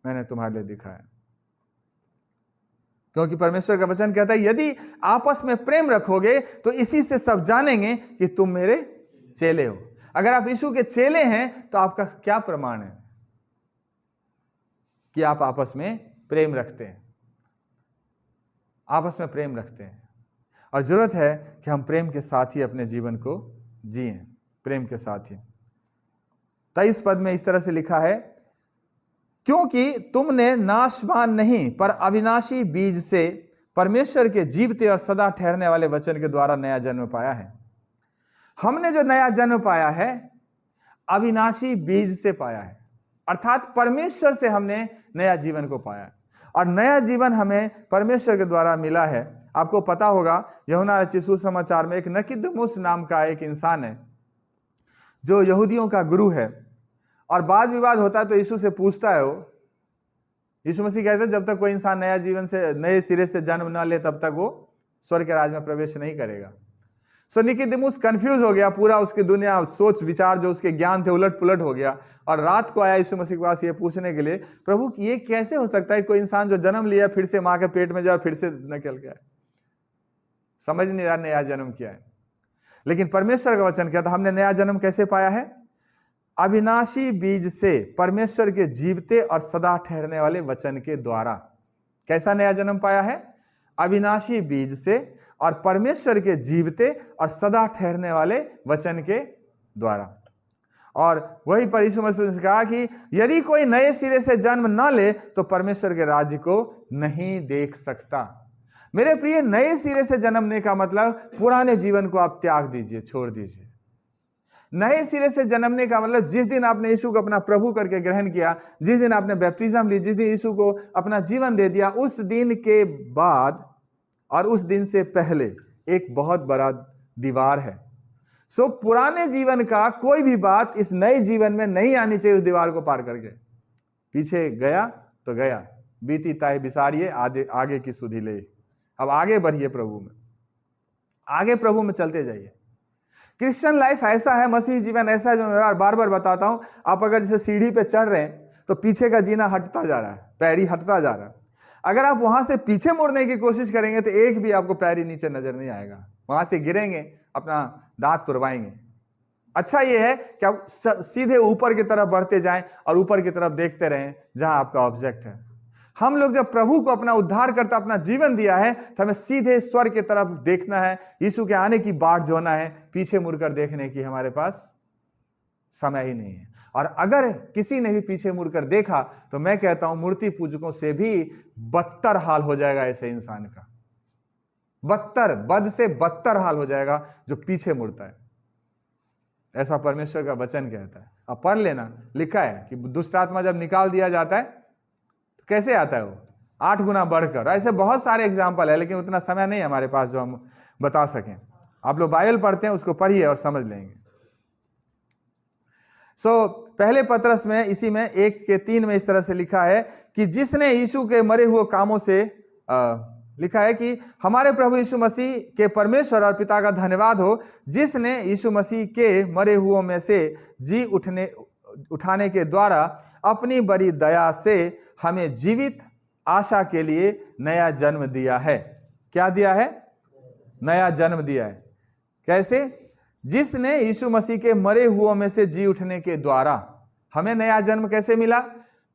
मैंने तुम्हारे लिए दिखाया। क्योंकि परमेश्वर का वचन कहता है यदि आपस में प्रेम रखोगे तो इसी से सब जानेंगे कि तुम मेरे चेले हो। अगर आप यीशु के चेले हैं तो आपका क्या प्रमाण है? कि आप आपस में प्रेम रखते हैं, आपस में प्रेम रखते हैं। और जरूरत है कि हम प्रेम के साथ ही अपने जीवन को जिएं, प्रेम के साथ ही। 23 पद में इस तरह से लिखा है, क्योंकि तुमने नाशवान नहीं पर अविनाशी बीज से परमेश्वर के जीवते और सदा ठहरने वाले वचन के द्वारा नया जन्म पाया है। हमने जो नया जन्म पाया है अविनाशी बीज से पाया है, अर्थात परमेश्वर से हमने नया जीवन को पाया। और नया जीवन हमें परमेश्वर के द्वारा मिला है। आपको पता होगा यूहन्ना रचित सुसमाचार में एक निकोदेमुस नाम का एक इंसान है जो यहूदियों का गुरु है, और वाद विवाद होता है तो यीशु से पूछता है वो। यीशु मसीह कहते हैं जब तक कोई इंसान नया जीवन से, नए सिरे से जन्म न ले तब तक वो स्वर्ग के राज में प्रवेश नहीं करेगा। सो निकोदेमुस कंफ्यूज हो गया, पूरा उसकी दुनिया, सोच विचार जो उसके ज्ञान थे उलट पुलट हो गया। और रात को आया यीशु मसीह के पास ये पूछने के लिए, प्रभु ये कैसे हो सकता है कोई इंसान जो जन्म लिया फिर से माँ के पेट में जाए फिर से निकल गया? समझ नहीं रहा नया जन्म क्या है। लेकिन परमेश्वर का वचन कहता हमने नया जन्म कैसे पाया है? अविनाशी बीज से परमेश्वर के जीवते और सदा ठहरने वाले वचन के द्वारा। कैसा नया जन्म पाया है? अविनाशी बीज से और परमेश्वर के जीवते और सदा ठहरने वाले वचन के द्वारा। और वही पर यीशु मसीह ने कहा कि यदि कोई नए सिरे से जन्म न ले तो परमेश्वर के राज्य को नहीं देख सकता। मेरे प्रिय, नए सिरे से जन्मने का मतलब पुराने जीवन को आप त्याग दीजिए, छोड़ दीजिए। नए सिरे से जन्मने का मतलब जिस दिन आपने यीशु को अपना प्रभु करके ग्रहण किया, जिस दिन आपने बैप्टिज्म ली, जिस दिन यीशु को अपना जीवन दे दिया, उस दिन के बाद और उस दिन से पहले एक बहुत बड़ा दीवार है। सो पुराने जीवन का कोई भी बात इस नए जीवन में नहीं आनी चाहिए। उस दीवार को पार करके पीछे गया तो गया, बीती ताय बिसारिए, आगे की सुधि ले। अब आगे बढ़िए प्रभु में, आगे प्रभु में चलते जाइए। क्रिश्चियन लाइफ ऐसा है, मसीही जीवन ऐसा है जो मैं बार बार बताता हूं। आप अगर जैसे सीढ़ी पे चढ़ रहे हैं तो पीछे का जीना हटता जा रहा है, पैरी हटता जा रहा है। अगर आप वहां से पीछे मुड़ने की कोशिश करेंगे तो एक भी आपको पैरी नीचे नजर नहीं आएगा, वहां से गिरेंगे, अपना दांत तुड़वाएंगे। अच्छा ये है कि आप सीधे ऊपर की तरफ बढ़ते जाएं और ऊपर की तरफ देखते रहें जहां आपका ऑब्जेक्ट है। हम लोग जब प्रभु को अपना उद्धार करता अपना जीवन दिया है तो हमें सीधे स्वर्ग की तरफ देखना है, यीशु के आने की बाट जोना है। पीछे मुड़कर देखने की हमारे पास समय ही नहीं है। और अगर किसी ने भी पीछे मुड़कर देखा तो मैं कहता हूं मूर्ति पूजकों से भी बदतर हाल हो जाएगा ऐसे इंसान का। बदतर, बद से बदतर हाल हो जाएगा जो पीछे मुड़ता है। ऐसा परमेश्वर का वचन कहता है। आप पढ़ लेना, लिखा है कि दुष्ट आत्मा जब निकाल दिया जाता है कैसे आता है वो? 8 गुना बढ़कर। ऐसे बहुत सारे एग्जाम्पल है, लेकिन उतना समय नहीं है हमारे पास जो हम बता सकें। आप लोग बाइबल पढ़ते हैं, उसको पढ़िए और समझ लेंगे। पहले पतरस में इसी में 1:3 में इस तरह से लिखा है कि जिसने यीशु के मरे हुए कामों से लिखा है कि हमारे प्रभु यीशु मसीह के परमेश्वर और पिता का धन्यवाद हो, जिसने यीशु मसीह के मरे हुओं में से जी उठाने के द्वारा अपनी बड़ी दया से हमें जीवित आशा के लिए नया जन्म दिया है। क्या दिया है? नया जन्म दिया है। कैसे? जिसने यीशु मसीह के मरे हुओं में से जी उठने के द्वारा। हमें नया जन्म कैसे मिला?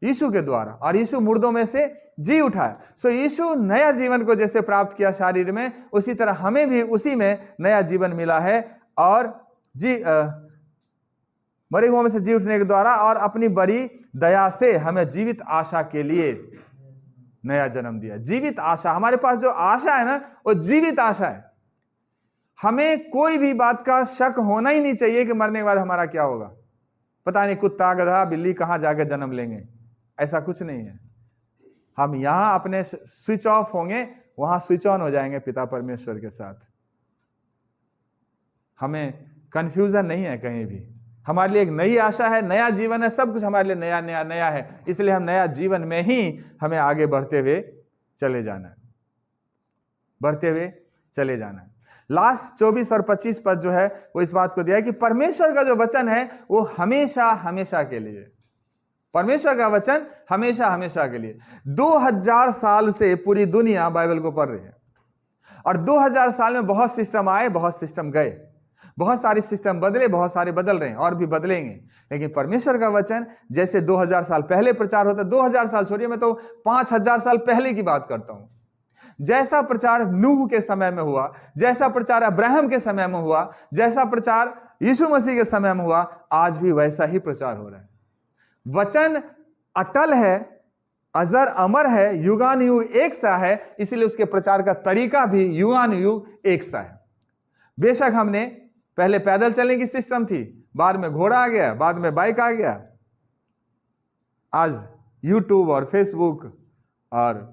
यीशु के द्वारा। और यीशु मुर्दों में से जी उठा है। यीशु नया जीवन को जैसे प्राप्त किया शरीर में, उसी तरह हमें भी उसी में नया जीवन मिला है। और मरे हुओं में से जी उठने के द्वारा और अपनी बड़ी दया से हमें जीवित आशा के लिए नया जन्म दिया। जीवित आशा, हमारे पास जो आशा है ना, वो जीवित आशा है। हमें कोई भी बात का शक होना ही नहीं चाहिए कि मरने के बाद हमारा क्या होगा। पता नहीं कुत्ता, गधा, बिल्ली कहां जाकर जन्म लेंगे, ऐसा कुछ नहीं है। हम यहां अपने स्विच ऑफ होंगे, वहां स्विच ऑन हो जाएंगे पिता परमेश्वर के साथ। हमें कंफ्यूजन नहीं है कहीं भी। हमारे लिए एक नई आशा है, नया जीवन है, सब कुछ हमारे लिए नया नया नया है। इसलिए हम नया जीवन में ही हमें आगे बढ़ते हुए चले जाना है, बढ़ते हुए चले जाना है। लास्ट 24 और 25 पद जो है वो इस बात को दिया है कि परमेश्वर का जो वचन है वो हमेशा हमेशा के लिए। परमेश्वर का वचन हमेशा हमेशा के लिए। 2000 साल से पूरी दुनिया बाइबल को पढ़ रही है, और 2000 साल में बहुत सिस्टम आए, बहुत सिस्टम गए, बहुत सारे सिस्टम बदले, बहुत सारे बदल रहे हैं और भी बदलेंगे। लेकिन परमेश्वर का वचन जैसे 2000 साल पहले प्रचार होता है, 2000 साल छोड़िए, मैं तो 5000 साल पहले की बात करता हूं। जैसा प्रचार नूह के समय में हुआ, जैसा प्रचार अब्राहम के समय में हुआ, जैसा प्रचार यीशु मसीह के समय में हुआ, आज भी वैसा ही प्रचार हो रहा है। वचन अटल है, अजर अमर है, युगान युग एक सा है, इसलिए उसके प्रचार का तरीका भी युगान युग एक सा है। बेशक हमने पहले पैदल चलने की सिस्टम थी, बाद में घोड़ा आ गया, बाद में बाइक आ गया, आज यूट्यूब और फेसबुक और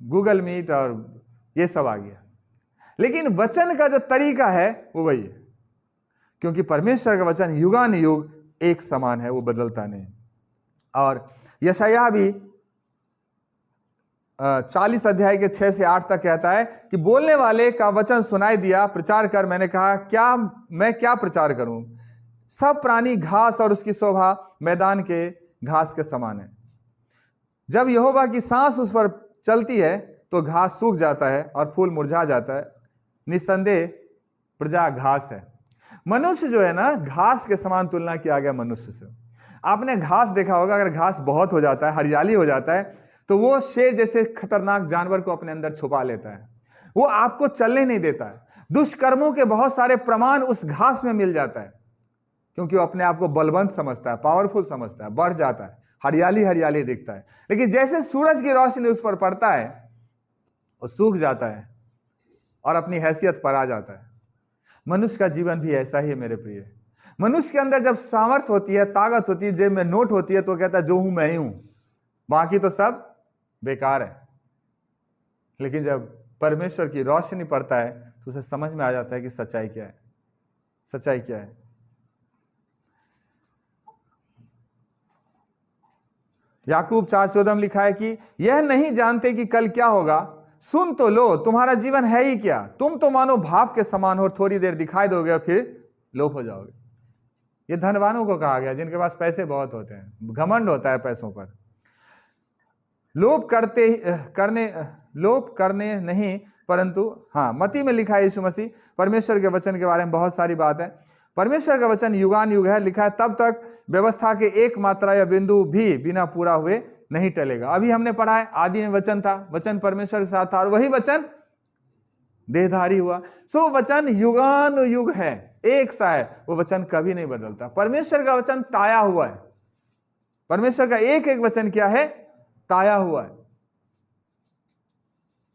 गूगल मीट और ये सब आ गया। लेकिन वचन का जो तरीका है वो वही है, क्योंकि परमेश्वर का वचन युगान युग एक समान है, वो बदलता नहीं। और यशायाह भी 40 अध्याय के 6 से 8 तक कहता है कि बोलने वाले का वचन सुनाई दिया, प्रचार कर। मैंने कहा मैं क्या प्रचार करूं? सब प्राणी घास और उसकी शोभा मैदान के घास के समान है। जब यहोवा की सांस उस पर चलती है तो घास सूख जाता है और फूल मुरझा जाता है। निस्संदेह प्रजा घास है। मनुष्य जो है ना, घास के समान तुलना किया गया मनुष्य से। आपने घास देखा होगा, अगर घास बहुत हो जाता है, हरियाली हो जाता है, तो वो शेर जैसे खतरनाक जानवर को अपने अंदर छुपा लेता है, वो आपको चलने नहीं देता है। दुष्कर्मों के बहुत सारे प्रमाण उस घास में मिल जाता है, क्योंकि वो अपने आप को बलवंत समझता है, पावरफुल समझता है, बढ़ जाता है, हरियाली हरियाली दिखता है। लेकिन जैसे सूरज की रोशनी उस पर पड़ता है, वो सूख जाता है और अपनी हैसियत पर आ जाता है। मनुष्य का जीवन भी ऐसा ही है मेरे प्रिय। मनुष्य के अंदर जब सामर्थ होती है, ताकत होती है, जेब में नोट होती है, तो कहता है जो हूं मैं ही हूं, बाकी तो सब बेकार है। लेकिन जब परमेश्वर की रोशनी पड़ता है तो उसे समझ में आ जाता है कि सच्चाई क्या है, सच्चाई क्या है। याकूब 4:14 में लिखा है कि यह नहीं जानते कि कल क्या होगा, सुन तो लो, तुम्हारा जीवन है ही क्या। तुम तो मानो भाप के समान हो, थोड़ी देर दिखाई दोगे और फिर लोप हो जाओगे। ये धनवानों को कहा गया, जिनके पास पैसे बहुत होते हैं, घमंड होता है पैसों पर। लोप करने नहीं, परंतु हाँ, मत्ती में लिखा है यीशु मसीह परमेश्वर के वचन के बारे में बहुत सारी बात है। परमेश्वर का वचन युगान युग है, लिखा है तब तक व्यवस्था के एक मात्रा या बिंदु भी बिना पूरा हुए नहीं टलेगा। अभी हमने पढ़ा है, आदि में वचन था, वचन परमेश्वर के साथ था और वही वचन देहधारी हुआ। सो वचन युगान युग है, एक सा है, वो वचन कभी नहीं बदलता। परमेश्वर का वचन ताया हुआ है। परमेश्वर का एक एक वचन क्या है? ताया हुआ है।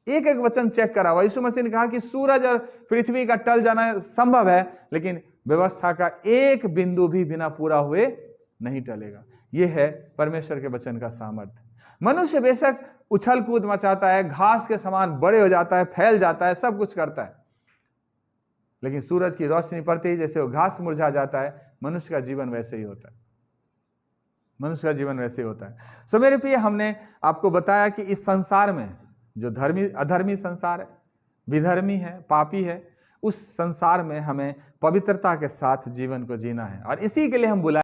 एक एक वचन चेक करा हुआ। यीशु मसीह ने कहा कि सूरज और पृथ्वी का टल जाना संभव है, लेकिन व्यवस्था का एक बिंदु भी बिना पूरा हुए नहीं टलेगा। यह है परमेश्वर के वचन का सामर्थ्य। मनुष्य बेशक उछल कूद मचाता है, घास के समान बड़े हो जाता है, फैल जाता है, सब कुछ करता है, लेकिन सूरज की रोशनी पड़ते ही जैसे वो घास मुरझा जाता है, मनुष्य का जीवन वैसे ही होता है। मनुष्य का जीवन वैसे होता है। सो मेरे प्रिय, हमने आपको बताया कि इस संसार में जो धर्मी अधर्मी संसार है, विधर्मी है, पापी है, उस संसार में हमें पवित्रता के साथ जीवन को जीना है, और इसी के लिए हम बुलाए